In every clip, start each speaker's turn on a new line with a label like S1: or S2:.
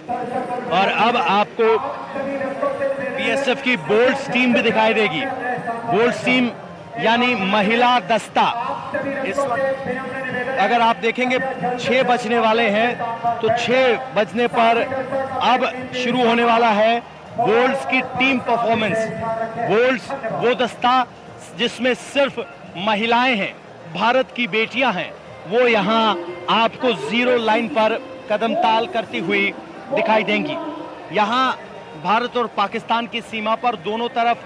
S1: और अब आपको बीएसएफ की बोल्ट्स टीम भी दिखाई देगी। बोल्ट्स टीम यानी महिला दस्ता। इस वक्त अगर आप देखेंगे 6 बजने वाले हैं, तो 6 बजने पर अब शुरू होने वाला है बोल्ट्स की टीम परफॉर्मेंस। बोल्ट्स वो दस्ता जिसमें सिर्फ महिलाएं हैं, भारत की बेटियां हैं, वो यहां आपको जीरो लाइन पर कदम ताल करती हुई दिखाई देंगी। यहां भारत और पाकिस्तान की सीमा पर दोनों तरफ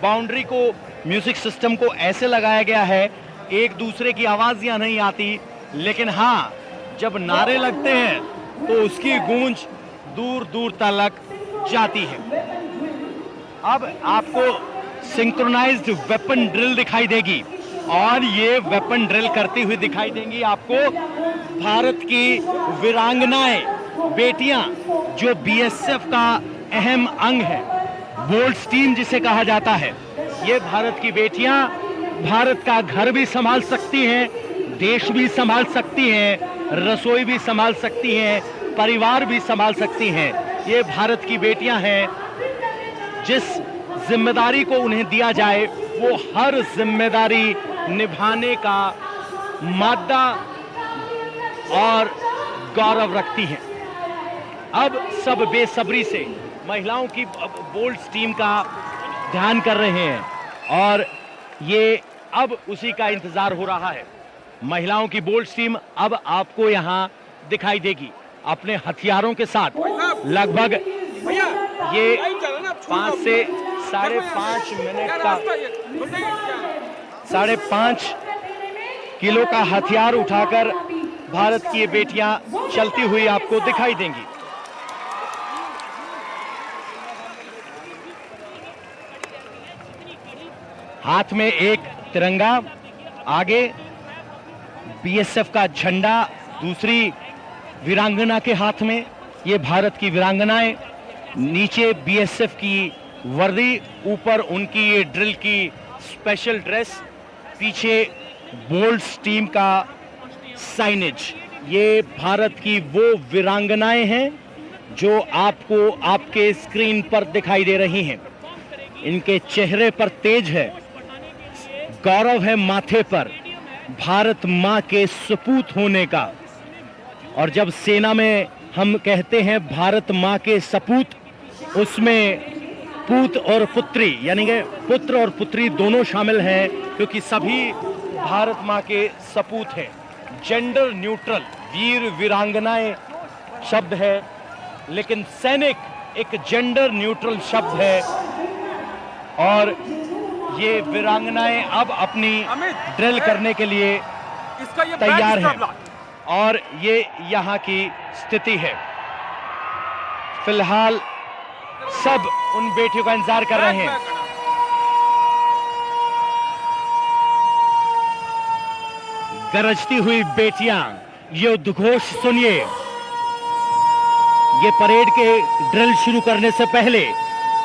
S1: बाउंड्री को, म्यूजिक सिस्टम को ऐसे लगाया गया है, एक दूसरे की आवाज यहां नहीं आती, लेकिन हाँ, जब नारे लगते हैं तो उसकी गूंज दूर दूर तक जाती है। अब आपको सिंक्रोनाइज्ड वेपन ड्रिल दिखाई देगी, और ये वेपन ड्रिल करती हुई दिखाई देंगी आपको भारत की वीरांगनाएं, बेटियां, जो बीएसएफ का अहम अंग है। बोल्ट्स टीम जिसे कहा जाता है, ये भारत की बेटियां भारत का घर भी संभाल सकती हैं, देश भी संभाल सकती हैं, रसोई भी संभाल सकती हैं, परिवार भी संभाल सकती हैं। ये भारत की बेटियां हैं, जिस जिम्मेदारी को उन्हें दिया जाए वो हर जिम्मेदारी निभाने का मादा और गौरव रखती हैं। अब सब बेसब्री से महिलाओं की बोल्ट्स टीम का ध्यान कर रहे हैं, और ये अब उसी का इंतजार हो रहा है। महिलाओं की बोल्ट्स टीम अब आपको यहां दिखाई देगी अपने हथियारों के साथ। लगभग ये 5 से 5.5 मिनट का 5.5 किलो का हथियार उठाकर भारत की ये बेटियां चलती हुई आपको दिखाई देंगी। हाथ में एक तिरंगा, आगे बीएसएफ का झंडा, दूसरी वीरांगना के हाथ में, ये भारत की वीरांगनाएं, नीचे बीएसएफ की वर्दी, ऊपर उनकी ये ड्रिल की स्पेशल ड्रेस, पीछे बोल्ट्स टीम का साइनेज। ये भारत की वो वीरांगनाएं हैं जो आपको आपके स्क्रीन पर दिखाई दे रही हैं। इनके चेहरे पर तेज है, गौरव है माथे पर भारत मां के सपूत होने का। और जब सेना में हम कहते हैं भारत मां के सपूत, उसमें पूत और पुत्री यानी कि पुत्र और पुत्री दोनों शामिल हैं, क्योंकि सभी भारत मां के सपूत हैं। जेंडर न्यूट्रल वीर वीरांगनाएं शब्द है, लेकिन सैनिक एक जेंडर न्यूट्रल शब्द है। और ये वीरांगनाएं अब अपनी ड्रिल करने के लिए तैयार हैं, और ये यहाँ की स्थिति है। फिलहाल सब उन बेटियों का इंतजार कर रहे हैं। गरजती हुई बेटियां, ये उद्घोष सुनिए। ये परेड के ड्रिल शुरू करने से पहले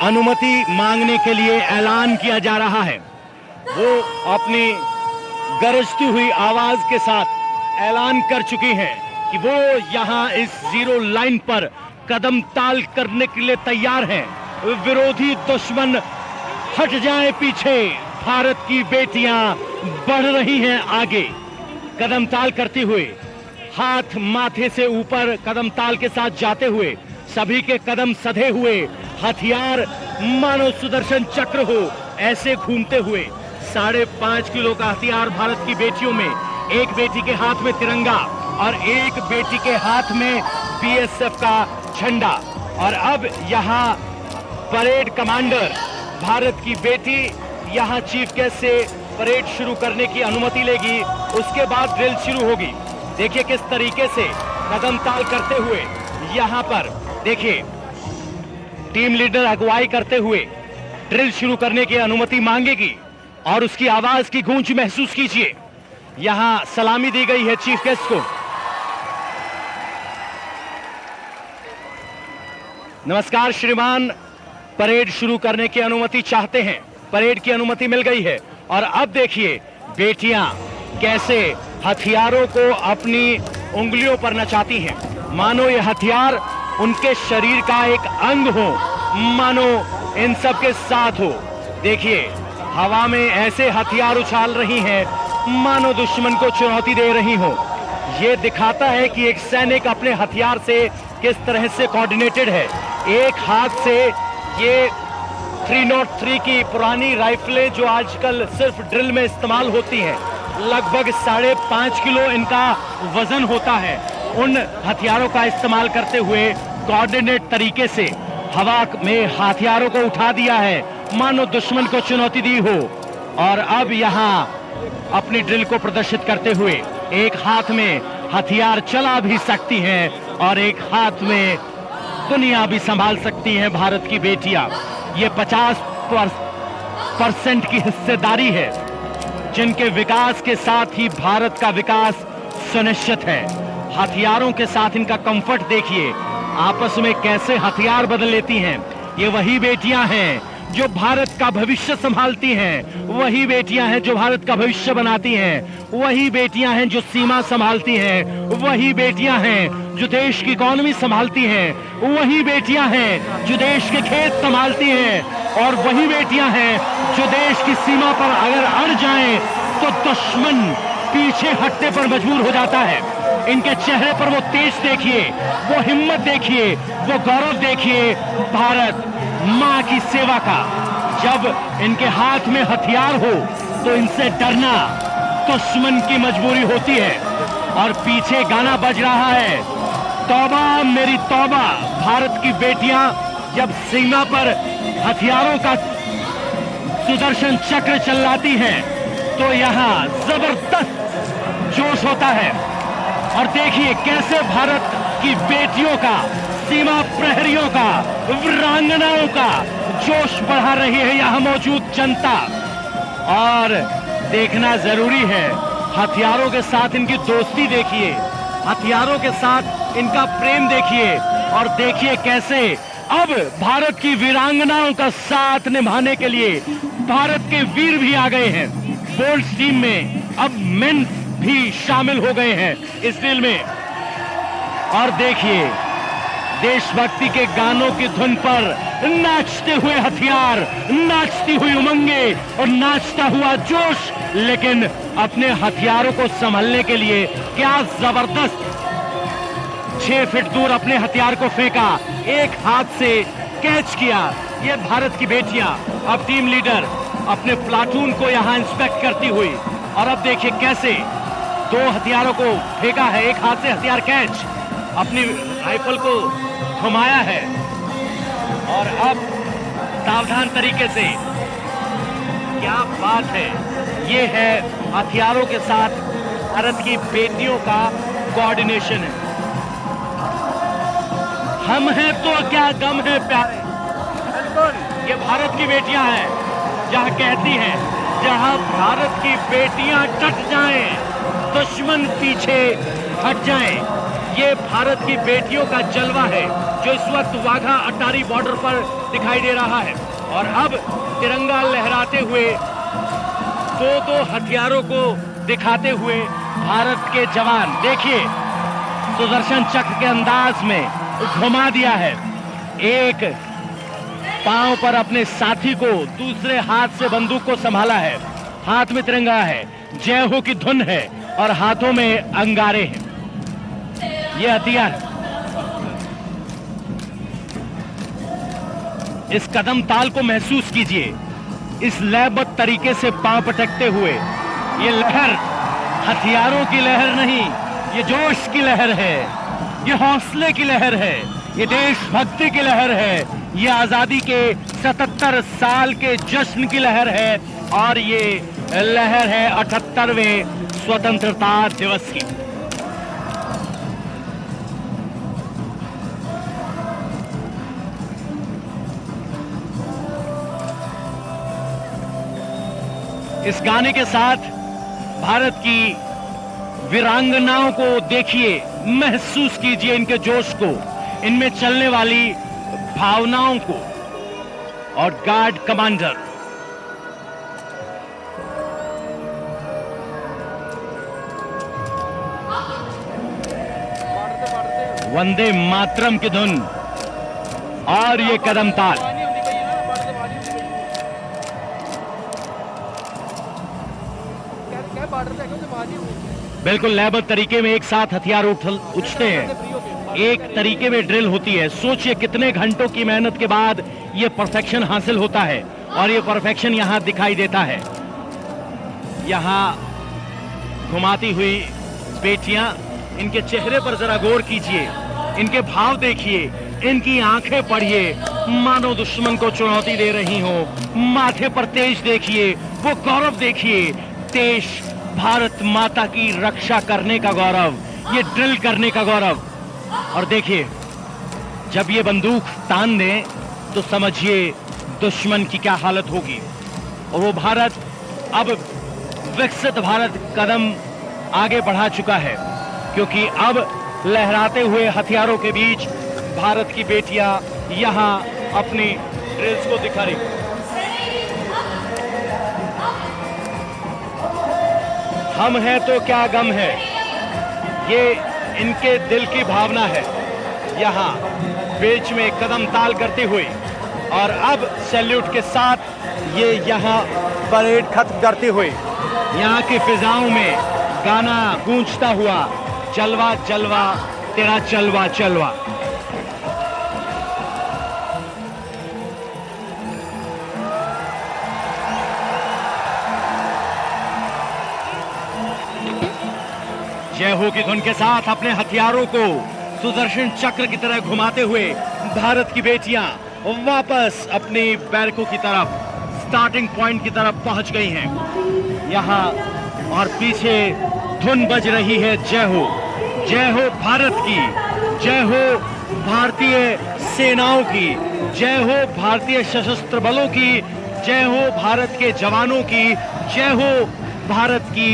S1: अनुमति मांगने के लिए ऐलान किया जा रहा है। वो अपनी गरजती हुई आवाज के साथ ऐलान कर चुकी हैं कि वो यहां इस जीरो लाइन पर कदम ताल करने के लिए तैयार हैं। विरोधी दुश्मन हट जाए पीछे, भारत की बेटियां बढ़ रही हैं आगे, कदम ताल करती हुए, हाथ माथे से ऊपर कदम ताल के साथ जाते हुए, सभी के कदम सधे हुए, हथियार मानो सुदर्शन चक्र हो ऐसे घूमते हुए। 5.5 किलो का हथियार भारत की बेटियों में, एक बेटी के हाथ में तिरंगा और एक बेटी के हाथ में बीएसएफ का झंडा। और अब यहाँ परेड कमांडर, भारत की बेटी यहाँ चीफ गेस्ट से परेड शुरू करने की अनुमति लेगी, उसके बाद ड्रिल शुरू होगी। देखिए किस तरीके से कदम ताल करते हुए यहाँ पर देखिए टीम लीडर अगुवाई करते हुए ड्रिल शुरू करने की अनुमति मांगेगी, और उसकी आवाज की गूंज महसूस कीजिए। यहां सलामी दी गई है चीफ गेस्ट को। नमस्कार श्रीमान, परेड शुरू करने की अनुमति चाहते हैं। परेड की अनुमति मिल गई है, और अब देखिए बेटियां कैसे हथियारों को अपनी उंगलियों पर नचाती हैं, मानो ये हथियार उनके शरीर का एक अंग हो, मानो इन सब के साथ हो। देखिए, हवा में ऐसे हथियार उछाल रही हैं मानो दुश्मन को चुनौती दे रही हो। ये दिखाता है कि एक सैनिक अपने हथियार से किस तरह से कोऑर्डिनेटेड है। एक हाथ से ये 303 की पुरानी राइफलें जो आजकल सिर्फ ड्रिल में इस्तेमाल होती हैं, लगभग 5.5 किलो इनका वजन होता है। उन हथियारों का इस्तेमाल करते हुए कोऑर्डिनेट तरीके से हवा में हथियारों को उठा दिया है, मानो दुश्मन को चुनौती दी हो। और अब यहां अपनी ड्रिल को प्रदर्शित करते हुए एक हाथ में हथियार चला भी सकती हैं और एक हाथ में दुनिया भी संभाल सकती हैं भारत की बेटियां। ये 50% की हिस्सेदारी है, जिनके विकास के साथ ही भारत का विकास सुनिश्चित है। हथियारों के साथ इनका कंफर्ट देखिए, आपस में कैसे हथियार बदल लेती हैं। ये वही बेटियां हैं जो भारत का भविष्य संभालती हैं, वही बेटियां हैं जो भारत का भविष्य बनाती हैं, वही बेटियां हैं जो सीमा संभालती हैं, वही बेटियां हैं जो देश की इकोनॉमी संभालती हैं, वही बेटियां हैं जो देश के खेत संभालती हैं, और वही बेटियां हैं जो देश की सीमा पर अगर अड़ जाएं तो दुश्मन पीछे हटने पर मजबूर हो जाता है। इनके चेहरे पर वो तेज देखिए, वो हिम्मत देखिए, वो गौरव देखिए भारत मां की सेवा का। जब इनके हाथ में हथियार हो तो इनसे डरना दुश्मन की मजबूरी होती है। और पीछे गाना बज रहा है, तौबा मेरी तौबा। भारत की बेटियां जब सीमा पर हथियारों का सुदर्शन चक्र चलाती हैं तो यहां जबरदस्त जोश होता है। और देखिए कैसे भारत की बेटियों का, सीमा प्रहरियों का, वीरांगनाओं का जोश बढ़ा रही है यहां मौजूद जनता। और देखना जरूरी है, हथियारों के साथ इनकी दोस्ती देखिए, हथियारों के साथ इनका प्रेम देखिए, और देखिए कैसे अब भारत की वीरांगनाओं का साथ निभाने के लिए भारत के वीर भी आ गए हैं। बोल्ट टीम में अब मेन भी शामिल हो गए हैं इस ड्रिल में। और देखिए देशभक्ति के गानों की धुन पर नाचते हुए हथियार, नाचती हुई उमंगे और नाचता हुआ जोश, लेकिन अपने हथियारों को संभालने के लिए क्या जबरदस्त 6 फीट दूर अपने हथियार को फेंका, एक हाथ से कैच किया। ये भारत की बेटियां, अब टीम लीडर अपने प्लाटून को यहां इंस्पेक्ट करती हुई। और अब देखिए कैसे 2 हथियारों को फेंका है, एक हाथ से हथियार कैच, अपनी राइफल को घुमाया है, और अब सावधान तरीके से, क्या बात है, ये है हथियारों के साथ भारत की बेटियों का कोऑर्डिनेशन है। हम हैं तो क्या गम है प्यारे, ये भारत की बेटियां हैं, जहां कहती हैं जहां भारत की बेटियां डट जाएं दुश्मन पीछे हट जाएं। ये भारत की बेटियों का जलवा है जो इस वक्त वाघा अटारी बॉर्डर पर दिखाई दे रहा है। और अब तिरंगा लहराते हुए 2 हथियारों को दिखाते हुए भारत के जवान, देखिए सुदर्शन चक्र के अंदाज में घुमा दिया है। एक पांव पर अपने साथी को, दूसरे हाथ से बंदूक को संभाला है, हाथ में तिरंगा है, जय हो की धुन है और हाथों में अंगारे हैं। ये हथियार, इस कदम ताल को महसूस कीजिए, इस लयबद्ध तरीके से पांव पटकते हुए। ये लहर हथियारों की लहर नहीं, ये जोश की लहर है, ये हौसले की लहर है, ये देशभक्ति की लहर है, ये आजादी के 77 साल के जश्न की लहर है, और ये लहर है 78वें स्वतंत्रता दिवस की। इस गाने के साथ भारत की वीरांगनाओं को देखिए, महसूस कीजिए इनके जोश को, इनमें चलने वाली भावनाओं को। और गार्ड कमांडर वंदे मातरम की धुन और ये कदम ताल। बिल्कुल लयबद्ध तरीके में एक साथ हथियार उठते हैं, एक तरीके में ड्रिल होती है। सोचिए कितने घंटों की मेहनत के बाद ये परफेक्शन हासिल होता है और ये परफेक्शन यहां दिखाई देता है। यहां घुमाती हुई बेटियां, इनके चेहरे पर जरा गौर कीजिए, इनके भाव देखिए, इनकी आंखें पढ़िए, मानो दुश्मन को चुनौती दे रही हो। माथे पर तेज देखिए, वो गौरव देखिए, देश भारत माता की रक्षा करने का गौरव, ये ड्रिल करने का गौरव। और देखिए जब ये बंदूक तान दें तो समझिए दुश्मन की क्या हालत होगी। और वो भारत अब विकसित भारत कदम आगे बढ़ा चुका है, क्योंकि अब लहराते हुए हथियारों के बीच भारत की बेटियां यहां अपनी ड्रिल्स को दिखा रही। हम हैं तो क्या गम है, ये इनके दिल की भावना है। यहां बीच में कदम ताल करते हुए और अब सैल्यूट के साथ ये यहां परेड खत्म करते हुए यहां की फिजाओं में गाना गूंजता हुआ, जलवा जलवा तेरा चलवा चलवा। जय हो की धुन के साथ अपने हथियारों को सुदर्शन चक्र की तरह घुमाते हुए भारत की बेटियां वापस अपनी बैरकों की तरफ, स्टार्टिंग पॉइंट की तरफ पहुंच गई हैं। यहां और पीछे धुन बज रही है जय हो भारत की, जय हो भारतीय सेनाओं की, जय हो भारतीय सशस्त्र बलों की, जय हो भारत के जवानों की, जय हो भारत की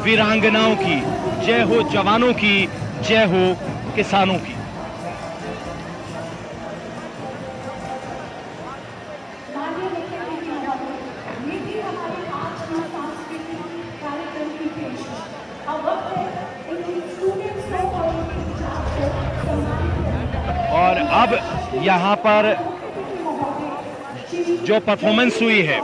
S1: वीरांगनाओं की, जय हो जवानों की, जय हो किसानों की। और अब यहाँ पर जो परफॉर्मेंस हुई है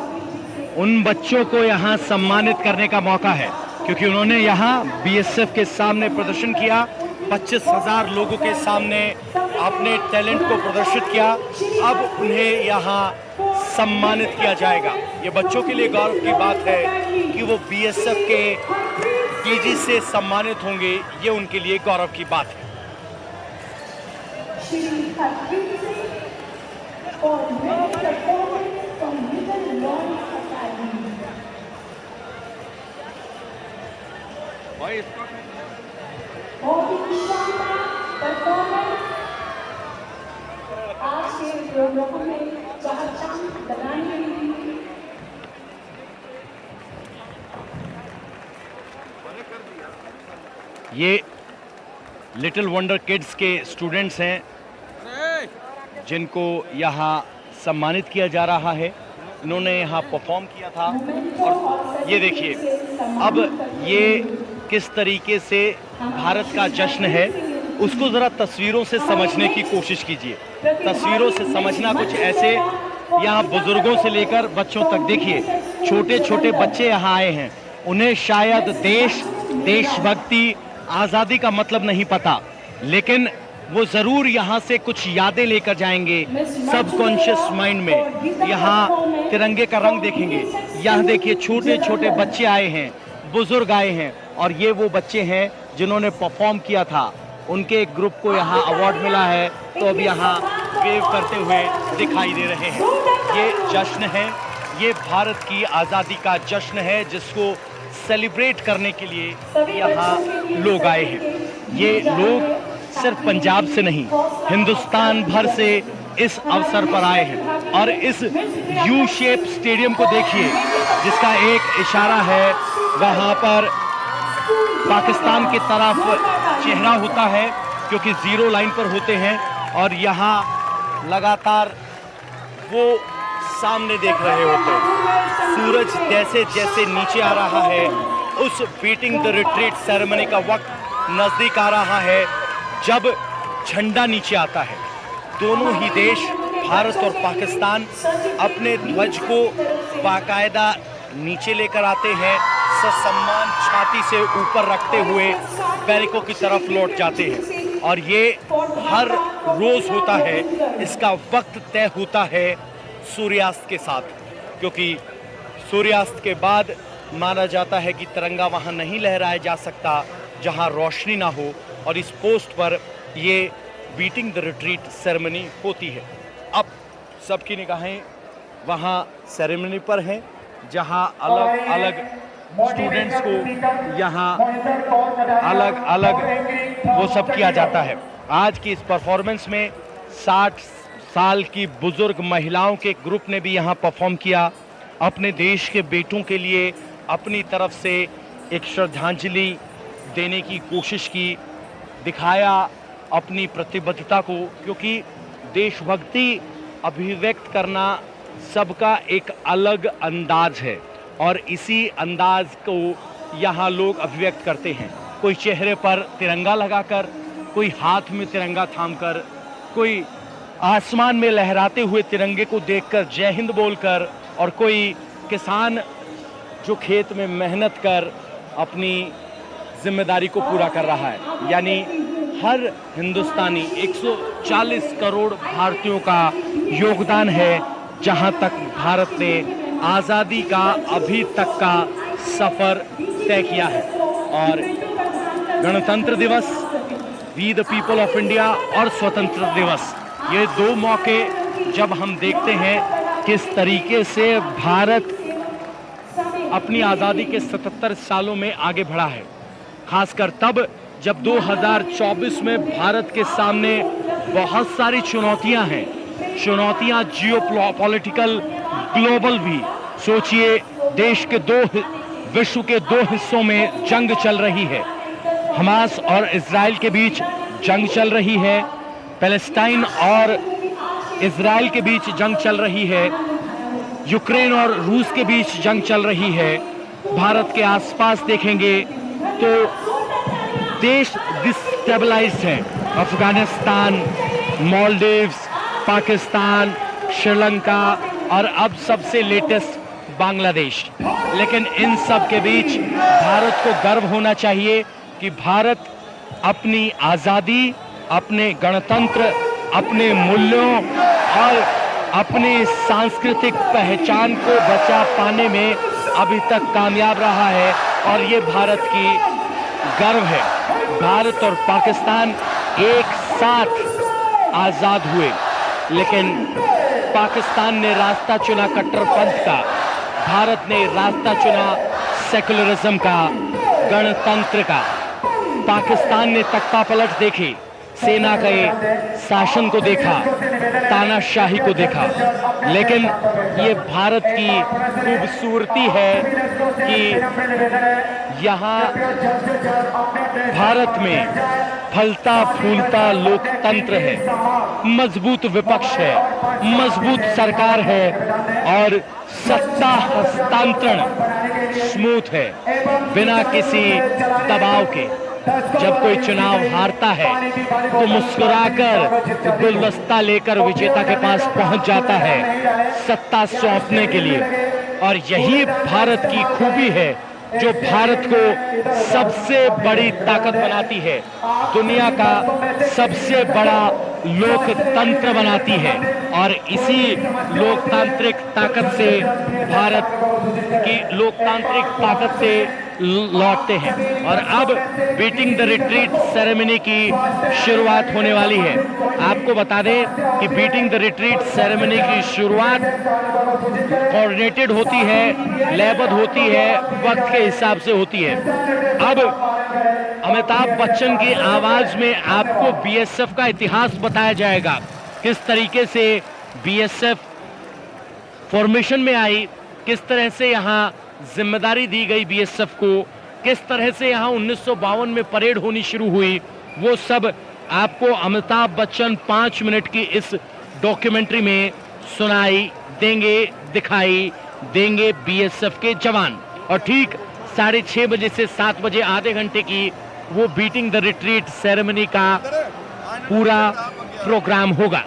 S1: उन बच्चों को यहाँ सम्मानित करने का मौका है, क्योंकि उन्होंने यहाँ बीएसएफ के सामने प्रदर्शन किया, 25,000 लोगों के सामने अपने टैलेंट को प्रदर्शित किया। अब उन्हें यहाँ सम्मानित किया जाएगा। ये बच्चों के लिए गौरव की बात है कि वो बीएसएफ के डीजी से सम्मानित होंगे, ये उनके लिए गौरव की बात है। ये लिटिल वंडर किड्स के स्टूडेंट्स हैं जिनको यहाँ सम्मानित किया जा रहा है। इन्होंने यहाँ परफॉर्म किया था और ये देखिए अब ये किस तरीके से भारत का जश्न है, उसको ज़रा तस्वीरों से समझने की कोशिश कीजिए। तस्वीरों से समझना कुछ ऐसे, यहाँ बुजुर्गों से लेकर बच्चों तक देखिए, छोटे छोटे बच्चे यहाँ आए हैं। उन्हें शायद देशभक्ति, आज़ादी का मतलब नहीं पता, लेकिन वो ज़रूर यहाँ से कुछ यादें लेकर जाएंगे सबकॉन्शियस माइंड में। यहाँ तिरंगे का रंग देखेंगे। यहाँ देखिए छोटे छोटे बच्चे आए हैं, बुजुर्ग आए हैं, और ये वो बच्चे हैं जिन्होंने परफॉर्म किया था। उनके एक ग्रुप को यहाँ अवार्ड मिला है, तो अब यहाँ वेव करते हुए दिखाई दे रहे हैं। ये जश्न है, ये भारत की आज़ादी का जश्न है, जिसको सेलिब्रेट करने के लिए यहाँ लोग आए हैं। ये लोग सिर्फ पंजाब से नहीं, हिंदुस्तान भर से इस अवसर पर आए हैं। और इस यू शेप स्टेडियम को देखिए, जिसका एक इशारा है, वहाँ पर पाकिस्तान की तरफ चेहरा होता है, क्योंकि जीरो लाइन पर होते हैं। और यहाँ लगातार वो सामने देख रहे होते हैं। सूरज जैसे जैसे नीचे आ रहा है, उस बीटिंग द रिट्रीट सेरेमनी का वक्त नजदीक आ रहा है, जब झंडा नीचे आता है। दोनों ही देश, भारत और पाकिस्तान, अपने ध्वज को बाकायदा नीचे लेकर आते हैं, ससम्मान छाती से ऊपर रखते हुए बैरिकों की तरफ लौट जाते हैं। और ये हर रोज होता है। इसका वक्त तय होता है सूर्यास्त के साथ, क्योंकि सूर्यास्त के बाद माना जाता है कि तिरंगा वहां नहीं लहराया जा सकता जहां रोशनी ना हो। और इस पोस्ट पर ये बीटिंग द रिट्रीट सेरेमनी होती है। अब सबकी निगाहें वहां सेरेमनी पर हैं, जहां अलग अलग स्टूडेंट्स को यहाँ अलग अलग वो सब किया जाता है। आज की इस परफॉर्मेंस में 60 साल की बुजुर्ग महिलाओं के ग्रुप ने भी यहाँ परफॉर्म किया, अपने देश के बेटों के लिए अपनी तरफ से एक श्रद्धांजलि देने की कोशिश की, दिखाया अपनी प्रतिबद्धता को, क्योंकि देशभक्ति अभिव्यक्त करना सबका एक अलग अंदाज है और इसी अंदाज को यहाँ लोग अभिव्यक्त करते हैं। कोई चेहरे पर तिरंगा लगाकर, कोई हाथ में तिरंगा थामकर, कोई आसमान में लहराते हुए तिरंगे को देखकर जय हिंद बोलकर, और कोई किसान जो खेत में मेहनत कर अपनी जिम्मेदारी को पूरा कर रहा है। यानी हर हिंदुस्तानी 140 करोड़ भारतीयों का योगदान है जहां तक भारत ने आज़ादी का अभी तक का सफ़र तय किया है। और गणतंत्र दिवस, we the people of India और स्वतंत्रता दिवस, ये दो मौके जब हम देखते हैं किस तरीके से भारत अपनी आज़ादी के 77 सालों में आगे बढ़ा है, खासकर तब जब 2024 में भारत के सामने बहुत सारी चुनौतियां हैं, चुनौतियां जियोपॉलिटिकल, ग्लोबल भी। सोचिए, देश के विश्व के दो हिस्सों में जंग चल रही है, हमास और इजराइल के बीच जंग चल रही है, पैलेस्टाइन और इजराइल के बीच जंग चल रही है, यूक्रेन और रूस के बीच जंग चल रही है। भारत के आसपास देखेंगे तो देश डिस्टेबलाइज्ड है, अफगानिस्तान, मालदीव्स, पाकिस्तान, श्रीलंका और अब सबसे लेटेस्ट बांग्लादेश। लेकिन इन सब के बीच भारत को गर्व होना चाहिए कि भारत अपनी आज़ादी, अपने गणतंत्र, अपने मूल्यों और अपनी सांस्कृतिक पहचान को बचा पाने में अभी तक कामयाब रहा है। और ये भारत की गर्व है। भारत और पाकिस्तान एक साथ आज़ाद हुए, लेकिन पाकिस्तान ने रास्ता चुना कट्टरपंथ का, भारत ने रास्ता चुना सेकुलरिज्म का, गणतंत्र का। पाकिस्तान ने तख्ता पलट देखी, सेना के शासन को देखा, तानाशाही को देखा, लेकिन ये भारत की खूबसूरती है कि यहाँ भारत में फलता फूलता लोकतंत्र है, मजबूत विपक्ष है, मजबूत सरकार है और सत्ता हस्तांतरण स्मूथ है, बिना किसी दबाव के। जब कोई चुनाव हारता है तो मुस्कुराकर गुलदस्ता लेकर विजेता के पास पहुंच जाता है सत्ता सौंपने के लिए। और यही भारत की खूबी है जो भारत को सबसे बड़ी ताकत बनाती है, दुनिया का सबसे बड़ा लोकतंत्र बनाती है। और इसी लोकतांत्रिक ताकत से, भारत की लोकतांत्रिक ताकत से लौटते हैं। और अब बीटिंग द रिट्रीट सेरेमनी की शुरुआत होने वाली है। आपको बता दें कि बीटिंग द रिट्रीट सेरेमनी की शुरुआत कोऑर्डिनेटेड होती है, लयबद्ध होती है, वक्त के हिसाब से होती है। अब अमिताभ बच्चन की आवाज में आपको बीएसएफ का इतिहास बताया जाएगा, किस तरीके से बीएसएफ फॉर्मेशन में आई, किस तरह से यहाँ जिम्मेदारी दी गई बीएसएफ को, किस तरह से यहाँ 1952 में परेड होनी शुरू हुई, वो सब आपको अमिताभ बच्चन 5 मिनट की इस डॉक्यूमेंट्री में सुनाई देंगे, दिखाई देंगे बीएसएफ के जवान। और ठीक 6:30 बजे से 7 बजे आधे घंटे की वो बीटिंग द रिट्रीट सेरेमनी का पूरा प्रोग्राम होगा।